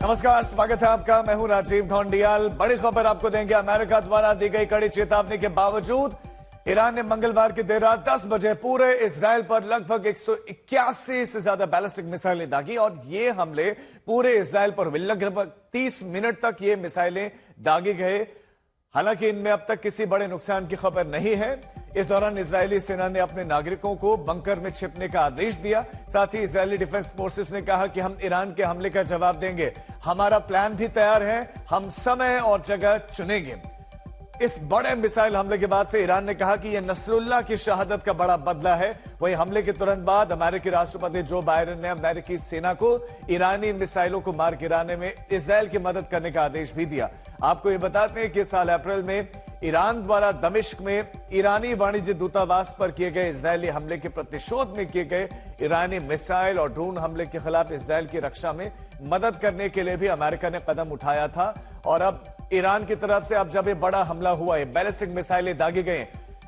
नमस्कार, स्वागत है आपका। मैं हूं राजीव ढोंडियाल। बड़ी खबर आपको देंगे। अमेरिका द्वारा दी गई कड़ी चेतावनी के बावजूद ईरान ने मंगलवार की देर रात 10 बजे पूरे इजराइल पर लगभग 181 से ज्यादा बैलिस्टिक मिसाइलें दागी और ये हमले पूरे इजराइल पर हुए। लगभग 30 मिनट तक ये मिसाइलें दागी गए। हालांकि इनमें अब तक किसी बड़े नुकसान की खबर नहीं है। इस दौरान इजरायली सेना ने अपने नागरिकों को बंकर में छिपने का आदेश दिया। साथ ही इजरायली डिफेंस फोर्सेस ने कहा कि हम ईरान के हमले का जवाब देंगे, हमारा प्लान भी तैयार है, हम समय और जगह चुनेंगे। इस बड़े मिसाइल हमले के बाद से ईरान ने कहा कि यह नसरुल्लाह की शहादत का बड़ा बदला है। वहीं हमले के तुरंत बाद अमेरिकी राष्ट्रपति जो बाइडेन ने अमेरिकी सेना को ईरानी मिसाइलों को मार गिराने में इजराइल की मदद करने का आदेश भी दिया। आपको यह बताते हैं कि साल अप्रैल में ईरान द्वारा दमिश्क में ईरानी वाणिज्य दूतावास पर किए गए इजरायली हमले के प्रतिशोध में किए गए ईरानी मिसाइल और ड्रोन हमले के खिलाफ इजराइल की रक्षा में मदद करने के लिए भी अमेरिका ने कदम उठाया था। और अब ईरान की तरफ से अब जब ये बड़ा हमला हुआ है, बैलिस्टिक मिसाइलें दागी गई,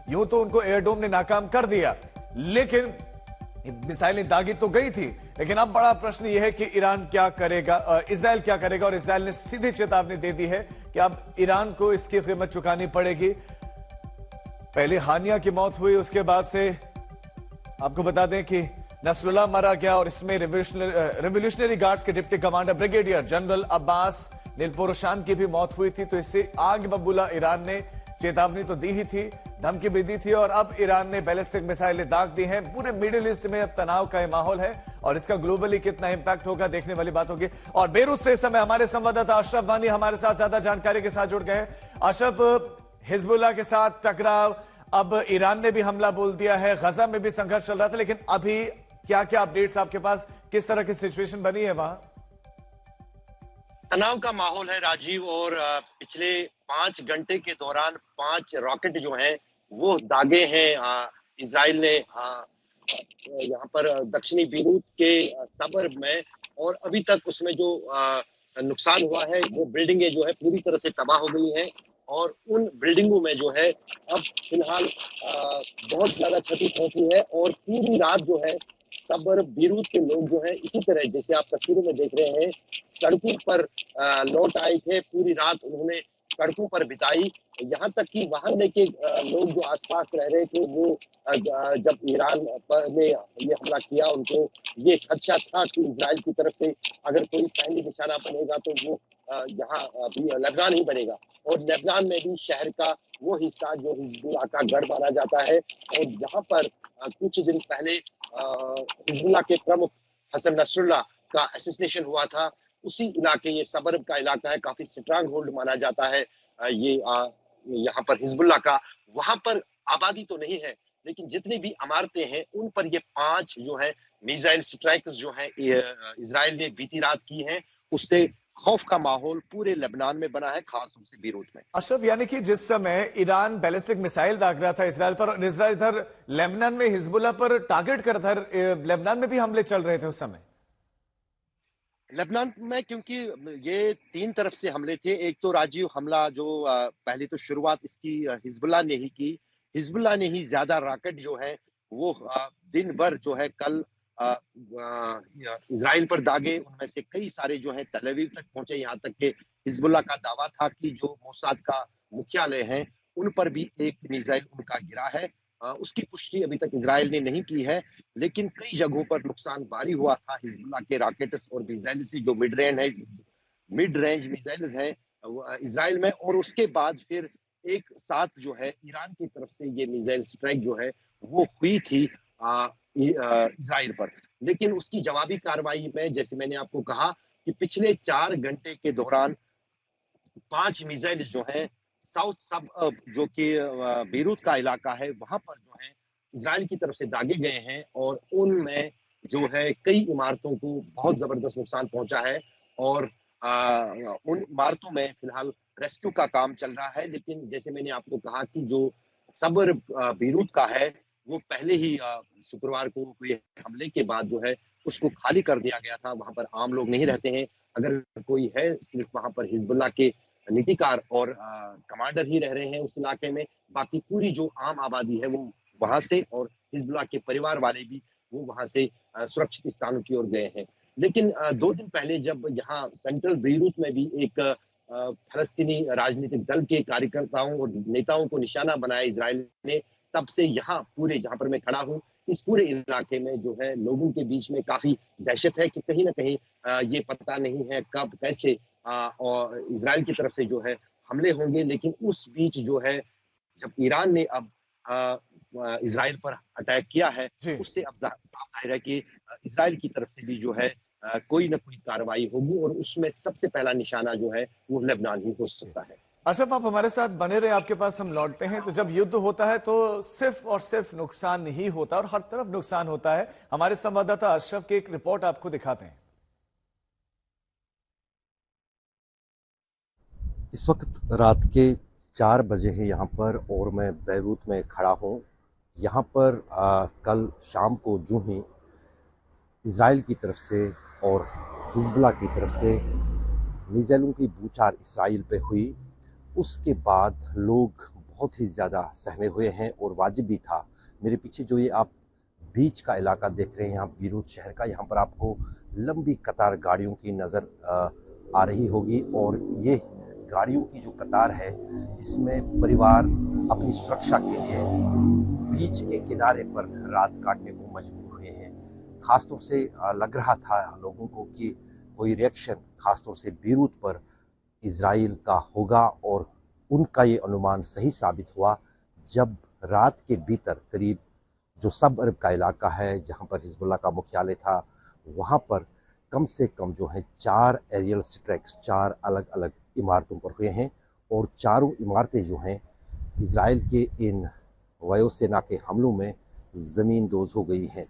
यूं तो उनको एयरडोम ने नाकाम कर दिया, लेकिन मिसाइलें दागी तो गई थी। लेकिन अब बड़ा प्रश्न यह है कि ईरान क्या करेगा, इजराइल क्या करेगा। और इजराइल ने सीधी चेतावनी दे दी है कि अब ईरान को इसकी कीमत चुकानी पड़ेगी। पहले हानिया की मौत हुई, उसके बाद से आपको बता दें कि नसरुल्लाह मारा गया और इसमें रिवोल्यूशनरी गार्ड्स के deputy commander brigadier general Abbas Nilforoushan की भी मौत हुई थी। तो इससे आग बबूला ईरान ने चेतावनी तो दी ही थी, धमकी भी दी थी और अब ईरान ने बैलिस्टिक मिसाइलें दाग दी हैं। पूरे मिडिल ईस्ट में अब तनाव का माहौल है और इसका ग्लोबली कितना इंपैक्ट होगा देखने वाली बात होगी। और बेरूत से इस समय हमारे संवाददाता अशरफ वानी हमारे साथ ज्यादा जानकारी के साथ जुड़ गए हैं। अशरफ, हिजबुल्लाह के साथ टकराव, अब ईरान ने भी हमला बोल दिया है, गजा में भी संघर्ष चल रहा था, लेकिन अभी क्या क्या अपडेट्स आपके पास, किस तरह की सिचुएशन बनी है वहां? तनाव का माहौल है राजीव, और पिछले 5 घंटे के दौरान 5 रॉकेट जो हैं वो दागे हैं इजराइल ने यहाँ पर दक्षिणी बेरूत के सबर्ब में। और अभी तक उसमें जो नुकसान हुआ है वो बिल्डिंगें जो है पूरी तरह से तबाह हो गई हैं और उन बिल्डिंगों में जो है अब फिलहाल बहुत ज्यादा क्षति पहुंची है। और पूरी रात जो है सबर्ब बेरूत के लोग जो है इसी तरह जैसे आप तस्वीरों में देख रहे हैं सड़कों पर लौट आए थे। पूरी रात उन्होंने सड़कों पर बिताई, यहाँ तक कि वहां के लोग जो आसपास रह रहे थे वो जब ईरान पर ने ये हमला किया उनको ये खदशा था कि इजराइल की तरफ से अगर कोई पहली निशाना बनेगा तो वो यहाँ भी लेबनान ही बनेगा। और लेबनान में भी शहर का वो हिस्सा जो हिजबुल्लाह का गढ़ माना जाता है और जहाँ पर कुछ दिन पहले हिजबुल्लाह के प्रमुख हसन नसरुल्लाह का असैसिनेशन हुआ था, उसी इलाके, ये सबर्ब का इलाका है, काफी स्ट्रांग होल्ड माना जाता है ये यहाँ पर हिजबुल्लाह का। वहां पर आबादी तो नहीं है लेकिन जितनी भी इमारतें हैं उन पर ये 5 जो है मिसाइल स्ट्राइक्स जो है इजराइल ने बीती रात की हैं, उससे खौफ का माहौल पूरे लेबनान में बना है, खासतौर से बेरूत में। अशरफ, यानी कि जिस समय ईरान बैलिस्टिक मिसाइल दाग रहा था इजराइल पर और इजराइल इधर लेबनान में हिजबुल्लाह पर टारगेट कर रहा था, लेबनान में भी हमले चल रहे थे उस समय। लेबनान में क्योंकि ये 3 तरफ से हमले थे। एक तो राजीव हमला जो पहले तो शुरुआत इसकी हिजबुल्लाह ने ही की। हिजबुल्लाह ने ही ज्यादा रॉकेट जो है वो दिन भर जो है कल इजराइल पर दागे। उनमें से कई सारे जो है तल अवीव तक पहुंचे, यहाँ तक कि हिजबुल्लाह का दावा था कि जो मोसाद का मुख्यालय है उन पर भी एक मिसाइल उनका गिरा है। उसकी पुष्टि अभी तक इजराइल ने नहीं की है, लेकिन कई जगहों पर नुकसान भारी हुआ था हिजबुल्लाह के रॉकेट्स और मिसाइल से, जो मिड रेंज मिसाइल है इजराइल में। और उसके बाद फिर एक साथ जो है ईरान की तरफ से ये मिसाइल स्ट्राइक जो है वो हुई थी इजराइल पर। लेकिन उसकी जवाबी कार्रवाई में जैसे मैंने आपको कहा कि पिछले 4 घंटे के दौरान 5 मिसाइल जो है साउथ सब जो कि बेरूत का इलाका है वहां पर जो है इजराइल की तरफ से दागे गए हैं और उनमें जो है कई इमारतों को बहुत जबरदस्त नुकसान पहुंचा है। और उन इमारतों में फिलहाल रेस्क्यू का काम चल रहा है। लेकिन जैसे मैंने आपको कहा कि जो सबर बेरूत का है वो पहले ही शुक्रवार को हुए हमले के बाद जो है उसको खाली कर दिया गया था। वहां पर आम लोग नहीं रहते हैं, अगर कोई है सिर्फ वहां पर हिजबुल्लाह के नीतिकार और कमांडर ही रह रहे हैं उस इलाके में। बाकी पूरी जो आम आबादी है वो वहां से, और हिजबुल्लाह के परिवार वाले भी वो वहां से सुरक्षित स्थानों की ओर गए हैं। लेकिन 2 दिन पहले जब यहाँ सेंट्रल बेरूत में भी एक फ़लस्तीनी राजनीतिक दल के कार्यकर्ताओं और नेताओं को निशाना बनाया इज़राइल ने, तब से यहाँ पूरे जहाँ पर मैं खड़ा हूँ, इस पूरे इलाके में जो है लोगों के बीच में काफ़ी दहशत है कि कहीं न कहीं ये पता नहीं है कब, कैसे और इज़राइल की तरफ से जो है हमले होंगे। लेकिन उस बीच जो है जब ईरान ने अब इज़राइल पर अटैक किया है, जी। उससे अब साफ ज़ाहिर है कि इज़राइल की तरफ से भी जो है कोई न कोई कार्रवाई होगी और उसमें सबसे पहला निशाना जो है वो लेबनान ही हो सकता है। अशरफ, आप हमारे साथ बने रहे, आपके पास हम लौटते हैं। तो जब युद्ध होता है तो सिर्फ और सिर्फ नुकसान नहीं होता और हर तरफ नुकसान होता है। हमारे संवाददाता अशरफ की एक रिपोर्ट आपको दिखाते हैं। इस वक्त रात के 4 बजे हैं यहाँ पर और मैं बैरूत में खड़ा हूँ। यहाँ पर कल शाम को जो ही इज़राइल की तरफ से और हिज़्बुल्लाह की तरफ से मिसाइलों की बौछार इसराइल पे हुई, उसके बाद लोग बहुत ही ज़्यादा सहमे हुए हैं और वाजिब भी था। मेरे पीछे जो ये आप बीच का इलाका देख रहे हैं यहाँ बीरूत शहर का, यहाँ पर आपको लंबी कतार गाड़ियों की नज़र आ रही होगी और ये गाड़ियों की जो कतार है इसमें परिवार अपनी सुरक्षा के लिए बीच के किनारे पर रात काटने को मजबूर हुए हैं। खासतौर से लग रहा था लोगों को कि कोई रिएक्शन खासतौर से बीरूत पर इज़राइल का होगा और उनका ये अनुमान सही साबित हुआ जब रात के भीतर करीब जो सब अरब का इलाका है जहाँ पर हिज़्बुल्लाह का मुख्यालय था, वहाँ पर कम से कम जो है 4 एरियल स्ट्राइक्स 4 अलग अलग इमारतों पर हुए हैं और चारों इमारतें जो हैं इज़राइल के इन वायुसेना के हमलों में ज़मीन दोज़ हो गई हैं।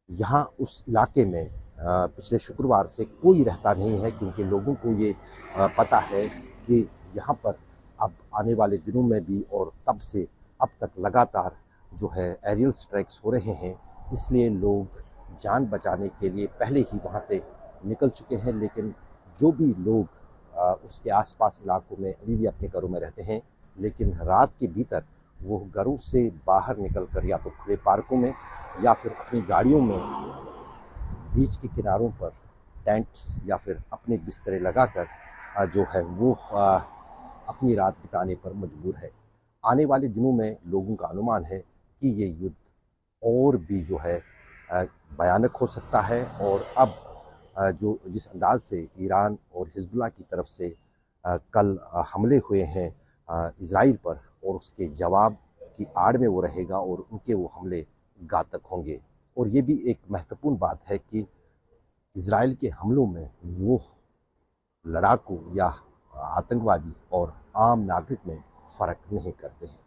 यहाँ उस इलाके में पिछले शुक्रवार से कोई रहता नहीं है क्योंकि लोगों को ये पता है कि यहाँ पर अब आने वाले दिनों में भी और तब से अब तक लगातार जो है एरियल स्ट्राइक्स हो रहे हैं, इसलिए लोग जान बचाने के लिए पहले ही वहाँ से निकल चुके हैं। लेकिन जो भी लोग उसके आसपास इलाकों में अभी भी अपने घरों में रहते हैं, लेकिन रात के भीतर वो घरों से बाहर निकलकर या तो खुले पार्कों में या फिर अपनी गाड़ियों में बीच के किनारों पर टेंट्स या फिर अपने बिस्तरे लगाकर जो है वो अपनी रात बिताने पर मजबूर है। आने वाले दिनों में लोगों का अनुमान है कि ये युद्ध और भी जो है भयानक हो सकता है और अब जो जिस अंदाज से ईरान और हिज़्बुल्लाह की तरफ से कल हमले हुए हैं इज़राइल पर और उसके जवाब की आड़ में वो रहेगा और उनके वो हमले घातक होंगे। और ये भी एक महत्वपूर्ण बात है कि इज़राइल के हमलों में वो लड़ाकू या आतंकवादी और आम नागरिक में फ़र्क नहीं करते हैं।